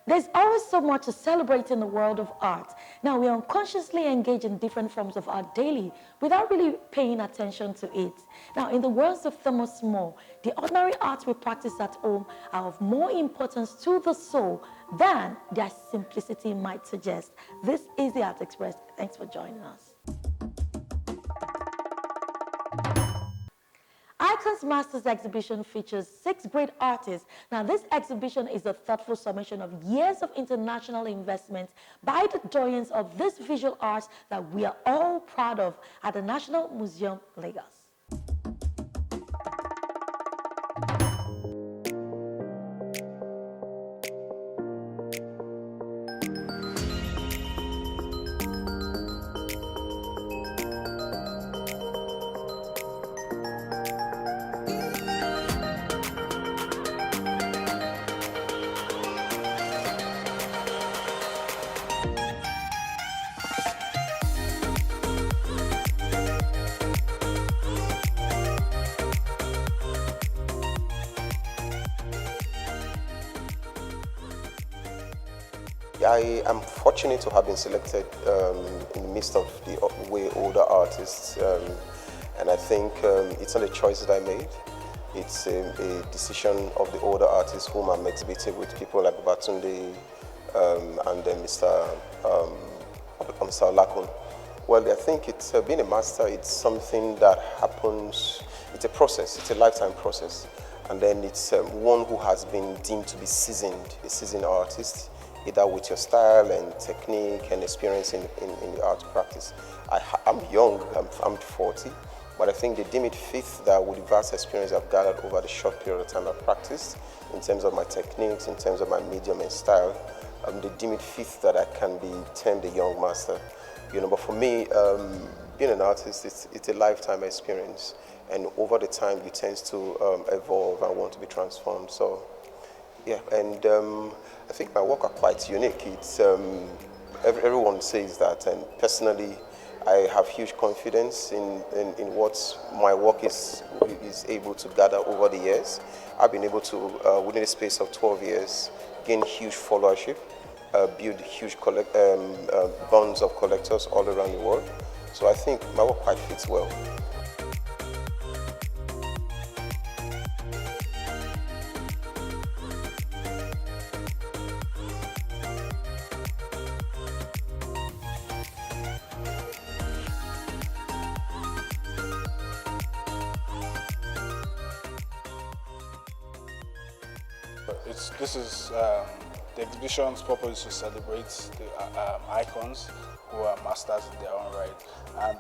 There's always so much to celebrate in the world of art. Now, we unconsciously engage in different forms of art daily without really paying attention to it. Now, in the words of Thomas More, the ordinary arts we practice at home are of more importance to the soul than their simplicity might suggest. This is the Art Express. Thanks for joining us. Icons Masters exhibition features 6 great artists. Now, this exhibition is a thoughtful summation of years of international investment by the giants of this visual arts that we are all proud of at the National Museum, Lagos. I am fortunate to have been selected in the midst of the way older artists, and I think it's not a choice that I made. It's a decision of the older artists whom I'm exhibiting with, people like Babatunde and then Mr. Lakun. Well, I think it's being a master, it's something that happens, it's a process, it's a lifetime process. And then it's one who has been deemed to be seasoned, a seasoned artist, either with your style and technique and experience in the art practice. I'm young, I'm 40, but I think they deem it fit that with the vast experience I've gathered over the short period of time I've practiced, in terms of my techniques, in terms of my medium and style, they deem it fit that I can be termed a young master. You know, but for me, being an artist, it's a lifetime experience, and over the time you tend to evolve and want to be transformed. So, yeah, and I think my work are quite unique. It's everyone says that, and personally, I have huge confidence in what my work is able to gather over the years. I've been able to, within a space of 12 years, gain huge followership, build huge bonds of collectors all around the world. So I think my work quite fits well. The exhibition's purpose is to celebrate the icons who are masters in their own right. And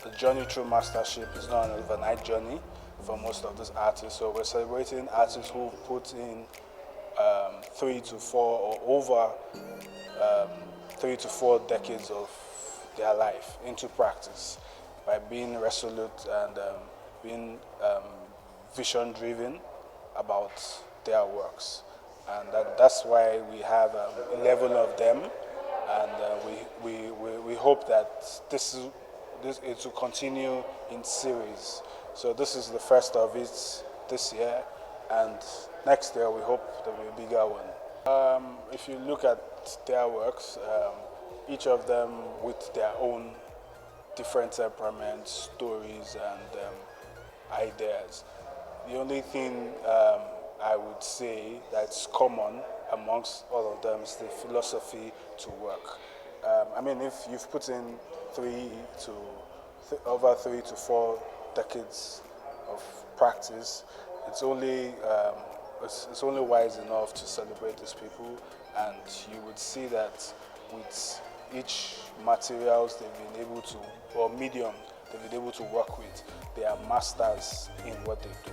the journey through mastership is not an overnight journey for most of these artists. So we're celebrating artists who put in 3 to 4 or over 3 to 4 decades of their life into practice by being resolute and being vision-driven about their works. And that's why we have 11 of them, and we hope that it will continue in series. So this is the first of it this year, and next year we hope there will be a bigger one. If you look at their works, each of them with their own different temperaments, stories, and ideas. The only thing I would say that's common amongst all of them is the philosophy to work. I mean, if you've put in over 3 to 4 decades of practice, it's only wise enough to celebrate these people, and you would see that with each materials they've been able to, or medium they've been able to work with, they are masters in what they do.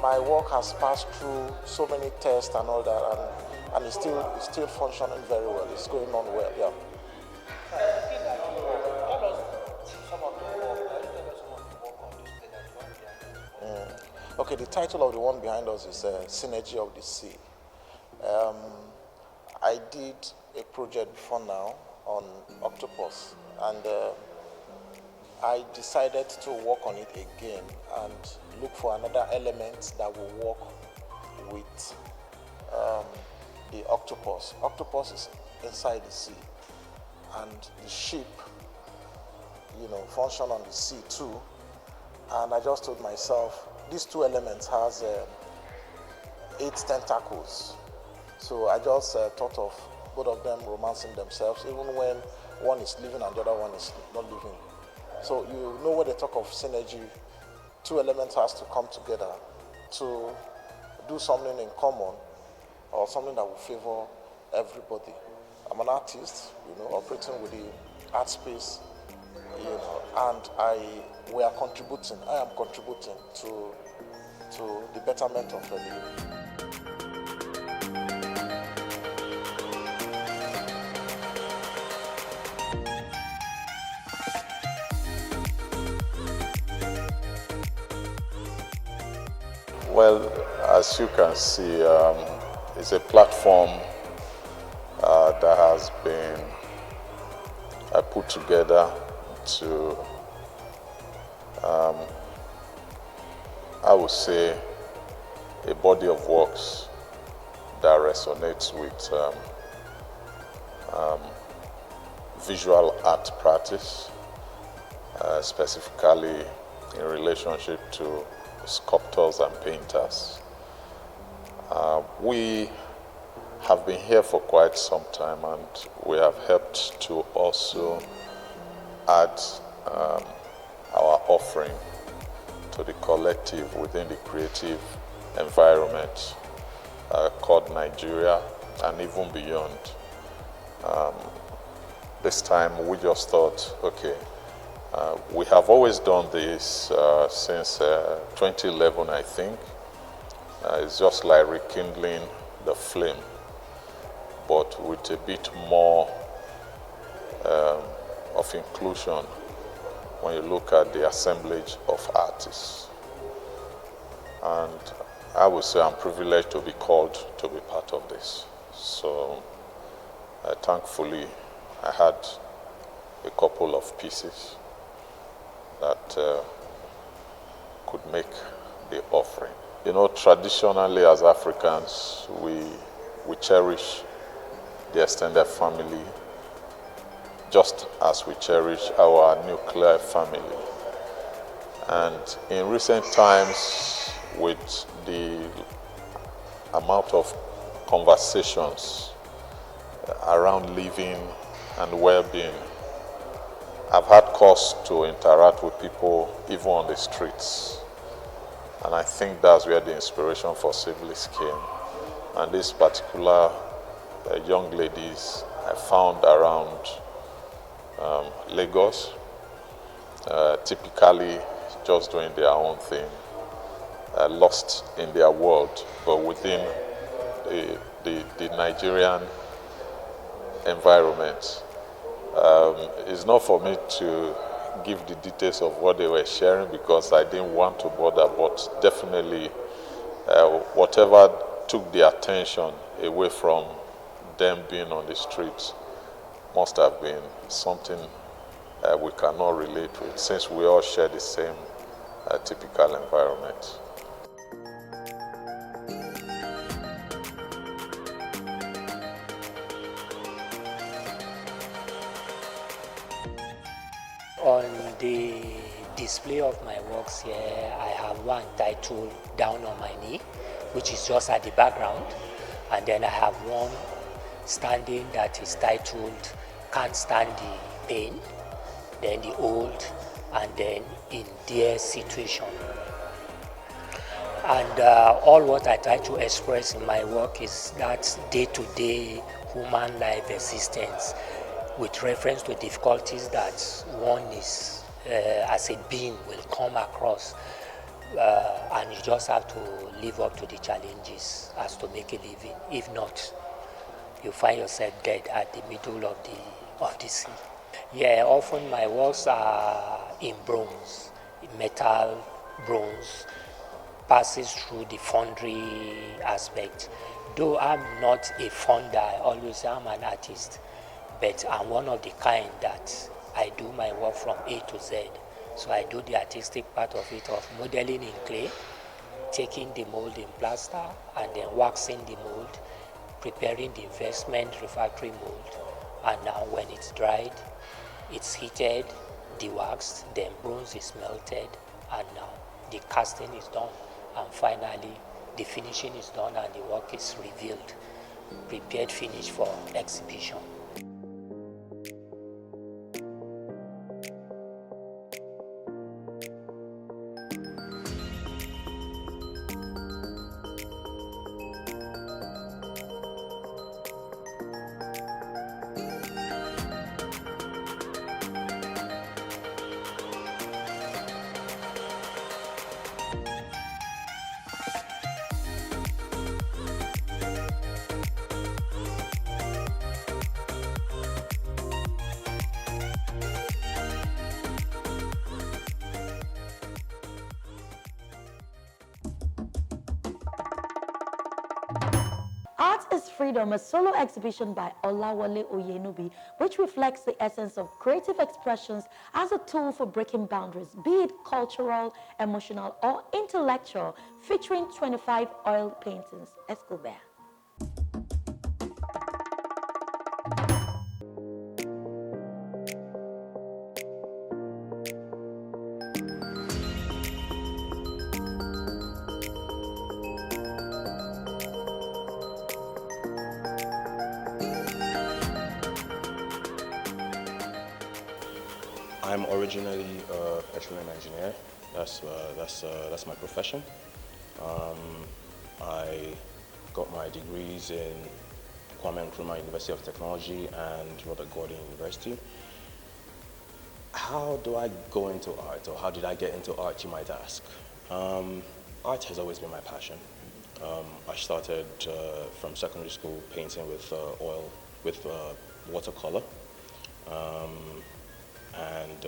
My work has passed through so many tests and all that, and it's still functioning very well. It's going on well, yeah. Okay, the title of the one behind us is Synergy of the Sea. I did a project before now on octopus, and I decided to work on it again and look for another element that will work with the octopus. Octopus is inside the sea, and the ship, function on the sea too. And I just told myself, these two elements has 8 tentacles. So I just thought of both of them romancing themselves, even when one is living and the other one is not living. So when they talk of synergy, 2 elements has to come together to do something in common or something that will favor everybody. I'm an artist, operating with the art space, and we are contributing. I am contributing to the betterment of the living. Well, as you can see, it's a platform that has been put together to, I would say, a body of works that resonates with visual art practice, specifically in relationship to sculptors and painters. We have been here for quite some time, and we have helped to also add our offering to the collective within the creative environment called Nigeria and even beyond. This time we just thought, okay, we have always done this since 2011, I think. It's just like rekindling the flame, but with a bit more of inclusion when you look at the assemblage of artists. And I would say I'm privileged to be called to be part of this. So thankfully, I had a couple of pieces that could make the offering. Traditionally as Africans, we cherish the extended family just as we cherish our nuclear family. And in recent times, with the amount of conversations around living and well-being, I've had cause to interact with people even on the streets. And I think that's where the inspiration for Siblis came. And these particular young ladies I found around Lagos, typically just doing their own thing, lost in their world, but within the Nigerian environment. It's not for me to give the details of what they were sharing because I didn't want to bother, but definitely whatever took the attention away from them being on the streets must have been something we cannot relate with, since we all share the same typical environment. On the display of my works here, I have one titled Down on My Knee, which is just at the background. And then I have one standing that is titled Can't Stand the Pain, then the Old, and then In Dear Situation. And all what I try to express in my work is that day-to-day human life existence, with reference to difficulties that one is, as a being, will come across. And you just have to live up to the challenges as to make a living. If not, you find yourself dead at the middle of the sea. Yeah, often my works are in bronze, metal, bronze, passes through the foundry aspect. Though I'm not a founder, I always say I'm an artist, but I'm one of the kind that I do my work from A to Z. So I do the artistic part of it, of modeling in clay, taking the mold in plaster, and then waxing the mold, preparing the investment refractory mold. And now when it's dried, it's heated, dewaxed, then bronze is melted, and now the casting is done. And finally, the finishing is done and the work is revealed, prepared, finished for exhibition. Art is Freedom, a solo exhibition by Olawale Oyenubi, which reflects the essence of creative expressions as a tool for breaking boundaries, be it cultural, emotional, or intellectual, featuring 25 oil paintings. Escobar. I'm originally a petroleum engineer. That's my profession. I got my degrees in Kwame Nkrumah University of Technology and Robert Gordon University. How do I go into art, or how did I get into art, you might ask? Art has always been my passion. I started from secondary school painting with watercolor. And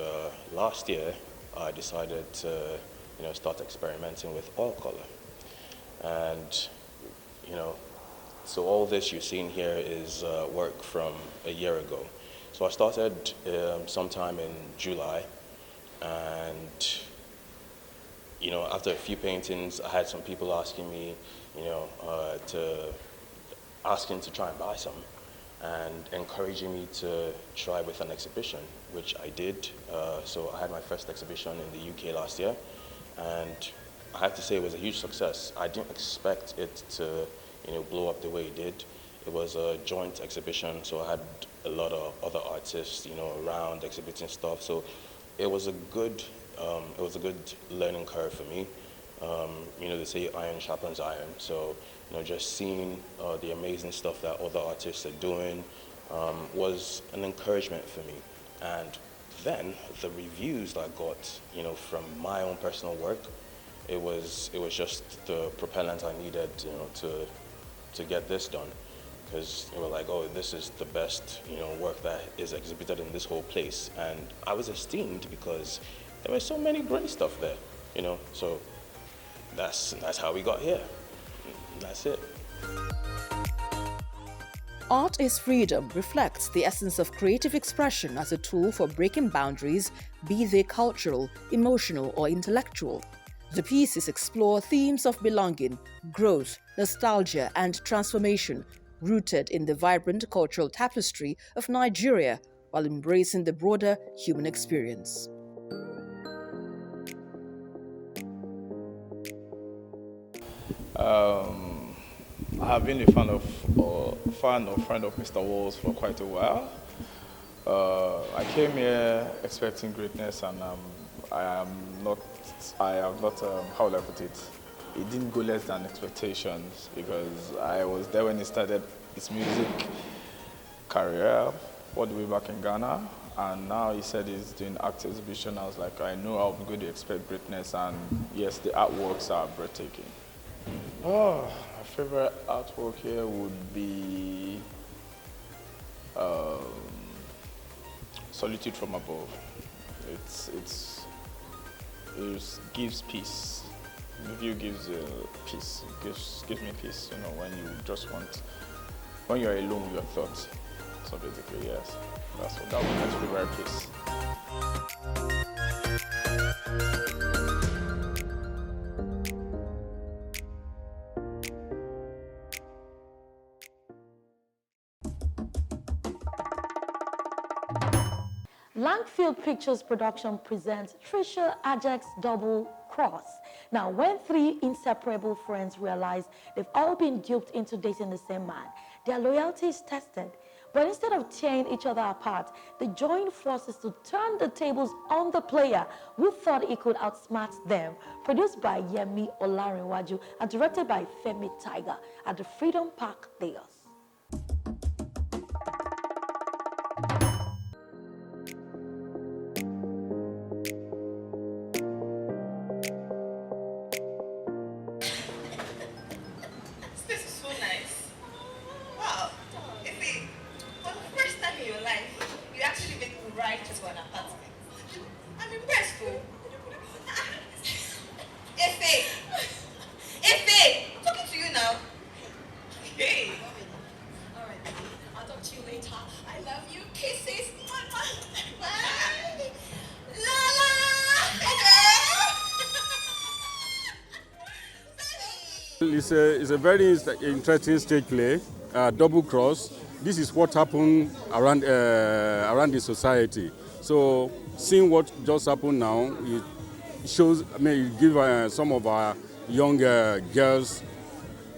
last year, I decided to, start experimenting with oil color. And, so all this you're seeing here is work from a year ago. So I started sometime in July, and, after a few paintings, I had some people asking me, asking to try and buy some, and encouraging me to try with an exhibition, which I did. So I had my first exhibition in the UK last year, and I have to say it was a huge success. I didn't expect it to, blow up the way it did. It was a joint exhibition, so I had a lot of other artists, around exhibiting stuff. So it was a good learning curve for me. They say iron sharpens iron. So, just seeing the amazing stuff that other artists are doing was an encouragement for me. And then the reviews that I got, from my own personal work, it was just the propellant I needed, to get this done. Because they were like, oh, this is the best, work that is exhibited in this whole place. And I was esteemed because there were so many great stuff there, So that's how we got here. That's it. Art is Freedom reflects the essence of creative expression as a tool for breaking boundaries, be they cultural, emotional, or intellectual. The pieces explore themes of belonging, growth, nostalgia, and transformation, rooted in the vibrant cultural tapestry of Nigeria, while embracing the broader human experience. I have been a fan or friend of Mr. Walls for quite a while. I came here expecting greatness, and I have not, how will I put it? It didn't go less than expectations, because I was there when he started his music career all the way back in Ghana, and now he said he's doing art exhibition. I was like, I know I'm going to expect greatness, and yes, the artworks are breathtaking. Oh, my favorite artwork here would be Solitude from Above. It gives peace The view gives peace. It gives me peace. You know, when you're alone with your thoughts. So basically, yes, that would actually very peace. Langfield Pictures production presents Trisha Ajax's Double Cross. Now, when three inseparable friends realize they've all been duped into dating the same man, their loyalty is tested. But instead of tearing each other apart, they join forces to turn the tables on the player who thought he could outsmart them. Produced by Yemi Olarinwaju and directed by Femi Tiger at the Freedom Park, Lagos. It's a very interesting stage play, Double Cross. This is what happened around the society. So seeing what just happened now, it shows, it gives some of our young girls,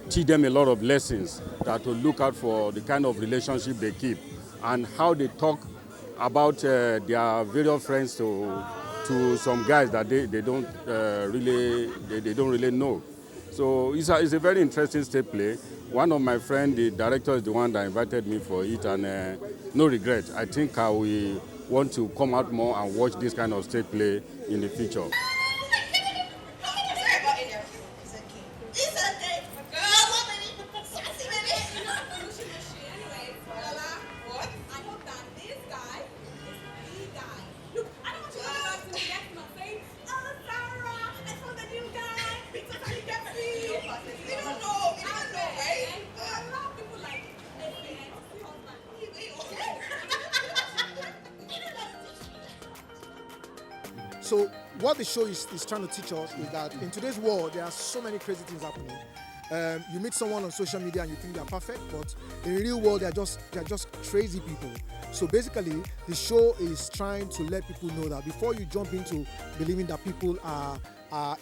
teach them a lot of lessons that to look out for the kind of relationship they keep and how they talk about their various friends to some guys that they don't really know. So it's a very interesting stage play. One of my friends, the director, is the one that invited me for it, and no regret. I think I will want to come out more and watch this kind of stage play in the future. So what the show is trying to teach us is that in today's world, there are so many crazy things happening. You meet someone on social media and you think they're perfect, but in the real world, they're just crazy people. So basically, the show is trying to let people know that before you jump into believing that people are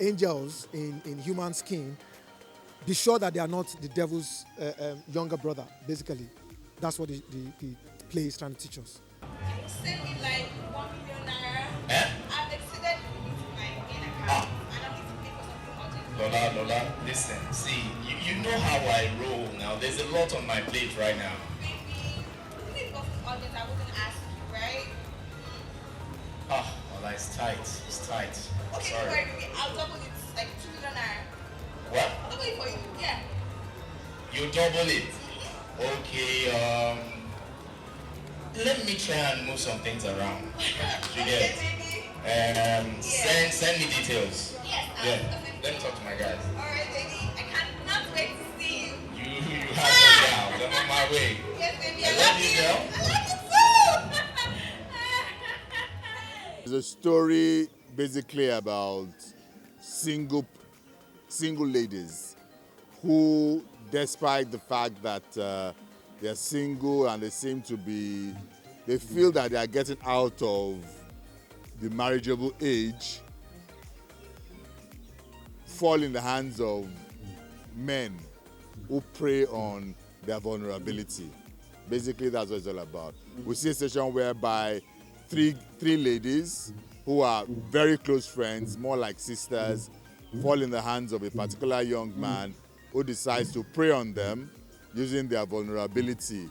angels in human skin, be sure that they are not the devil's younger brother. Basically, that's what the play is trying to teach us. Can you send me like 1 million naira? I've exceeded my main account and I need to pay for something urgent. Lola, listen, see, you know how I roll now. There's a lot on my plate right now. Baby, if it wasn't urgent, I wouldn't ask you, right? Lola, it's tight. It's tight. Okay, Sorry. don't worry, baby. I'll double it, like 2 million naira. What? I'll double it for you, yeah. You double it? Okay, let me try and move some things around. You get? And send me details. Yes, let me talk to my guys. Alright, baby. I cannot wait to see you. You have no doubt. I'm on my way. Yes, baby. I love you, girl. I love you too. It's a story basically about single ladies who, despite the fact that they're single and they feel that they are getting out of the marriageable age, fall in the hands of men who prey on their vulnerability. Basically, that's what it's all about. We see a situation whereby three ladies who are very close friends, more like sisters, fall in the hands of a particular young man who decides to prey on them using their vulnerability.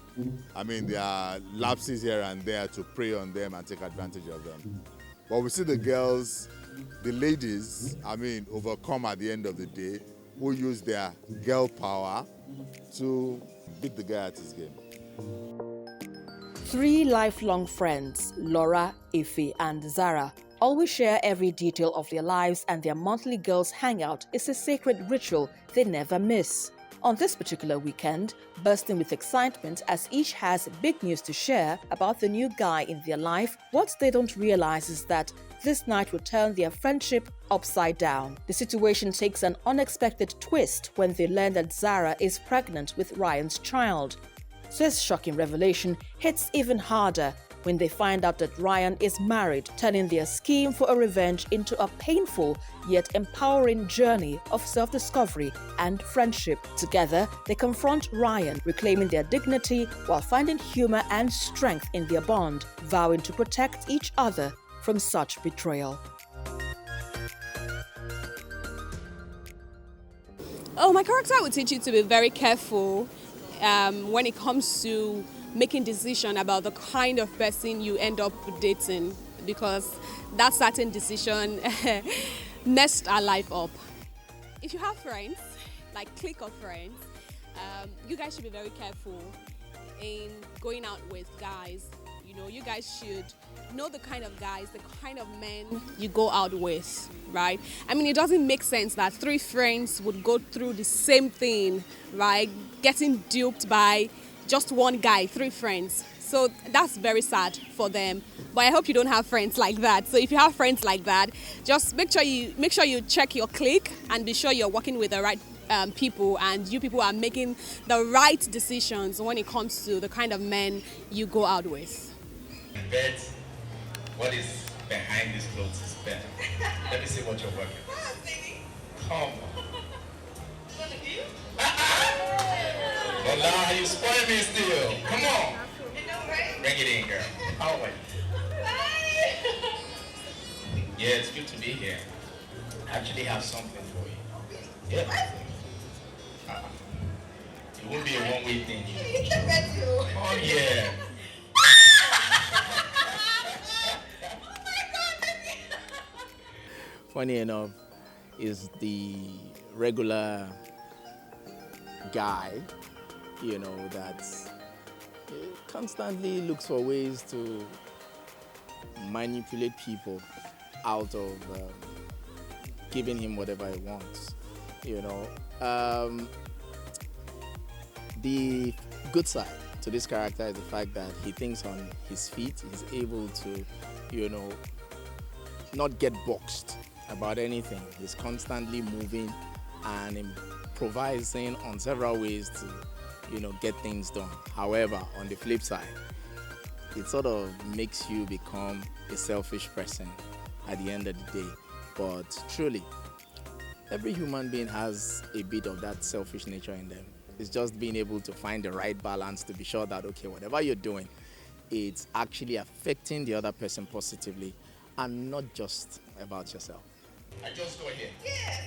Their lapses here and there to prey on them and take advantage of them. But we see the girls, the ladies, overcome at the end of the day, who use their girl power to beat the guy at his game. Three lifelong friends, Laura, Ife, and Zara, always share every detail of their lives, and their monthly girls' hangout is a sacred ritual they never miss. On this particular weekend, bursting with excitement as each has big news to share about the new guy in their life, what they don't realize is that this night will turn their friendship upside down. The situation takes an unexpected twist when they learn that Zara is pregnant with Ryan's child. This shocking revelation hits even harder when they find out that Ryan is married, turning their scheme for a revenge into a painful yet empowering journey of self-discovery and friendship. Together, they confront Ryan, reclaiming their dignity while finding humor and strength in their bond, vowing to protect each other from such betrayal. Oh, my character would teach you to be very careful when it comes to making decision about the kind of person you end up dating, because that certain decision messed our life up. If you have friends, like clique of friends, you guys should be very careful in going out with guys. You know, you guys should know the kind of guys, the kind of men you go out with, right? I mean, it doesn't make sense that 3 friends would go through the same thing, right? Getting duped by just one guy, 3 friends. So that's very sad for them. But I hope you don't have friends like that. So if you have friends like that, just make sure you check your clique and be sure you're working with the right people, and you people are making the right decisions when it comes to the kind of men you go out with. Bet what is behind these clothes is better. Let me see what you're working with. Come on. Lola, you spoil me still. Come on. Bring it in, girl. How are you? Yeah, it's good to be here. I actually have something for you. Yeah. It won't be a one-way thing. Oh, yeah. Funny enough, is the regular guy, you know, that constantly looks for ways to manipulate people out of giving him whatever he wants, you know. The good side to this character is the fact that he thinks on his feet. He's able to, you know, not get boxed about anything. He's constantly moving and improvising on several ways to, you know, get things done. However, on the flip side, it sort of makes you become a selfish person at the end of the day. But truly, every human being has a bit of that selfish nature in them. It's just being able to find the right balance to be sure that, okay, whatever you're doing, it's actually affecting the other person positively and not just about yourself. I just go ahead. Yes.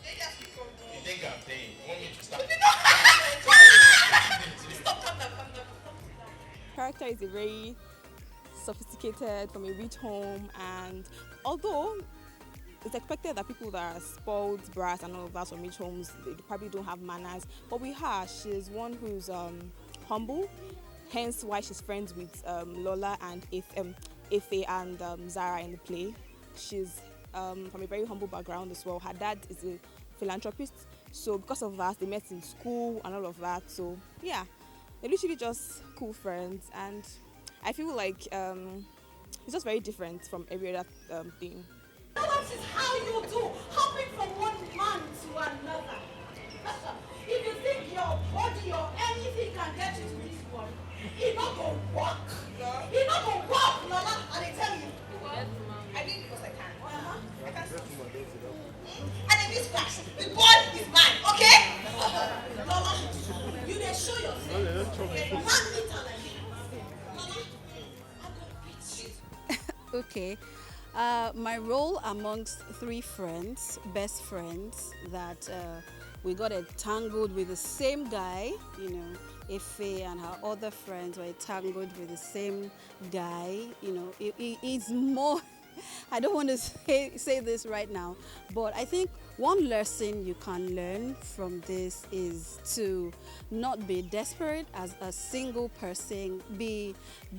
You think I'm paying? You want me to stop? Character is a very sophisticated, from a rich home, and although it's expected that people that are spoiled, brats and all of that from rich homes, they probably don't have manners, but with her, she's one who's humble, hence why she's friends with Lola and Ife and Zara in the play. She's from a very humble background as well. Her dad is a philanthropist, so because of that, they met in school and all of that. So yeah, they're literally just cool friends, and I feel like it's just very different from every other thing. That is how you do, hopping from one man to another. If you think your body or anything can get you to this one, it's not gonna work. It's not gonna work, Lola. And I tell you. I did because I can. I can. And in this class, the boy is mine, okay? Lola, you didn't show yourself. Man meter like this. Lola, I'm gonna beat you. Okay. My role amongst 3 friends, best friends, that we got entangled with the same guy, you know, Ife and her other friends were entangled with the same guy, you know, it's more I don't want to say this right now, but I think one lesson you can learn from this is to not be desperate as a single person. Be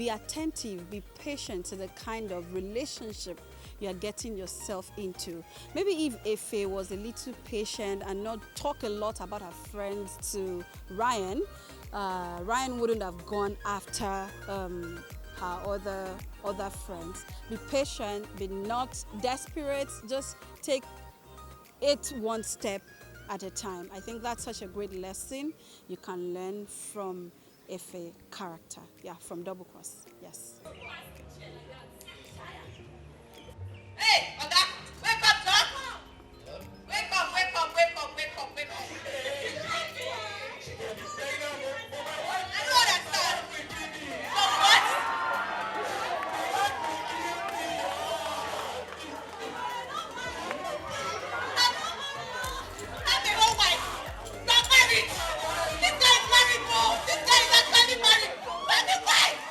attentive, be patient to the kind of relationship you are getting yourself into. Maybe if Efe was a little patient and not talk a lot about her friends to Ryan, Ryan wouldn't have gone after her other friends. Be patient, be not desperate, just take it one step at a time. I think that's such a great lesson you can learn from Efe character. Yeah, from Double Cross. Yes. Hey, Oga, wake up, John! Wake up, wake up, wake up, wake up, wake up. I don't understand. For what? I'm a whole wife. Not married. This guy is married, bro. This guy is actually married. But the wife.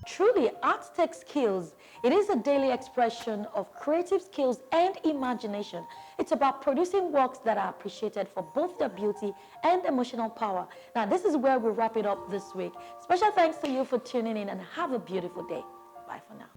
Truly, art takes skills. It is a daily expression of creative skills and imagination. It's about producing works that are appreciated for both their beauty and emotional power. Now, this is where we wrap it up this week. Special thanks to you for tuning in and have a beautiful day. Bye for now.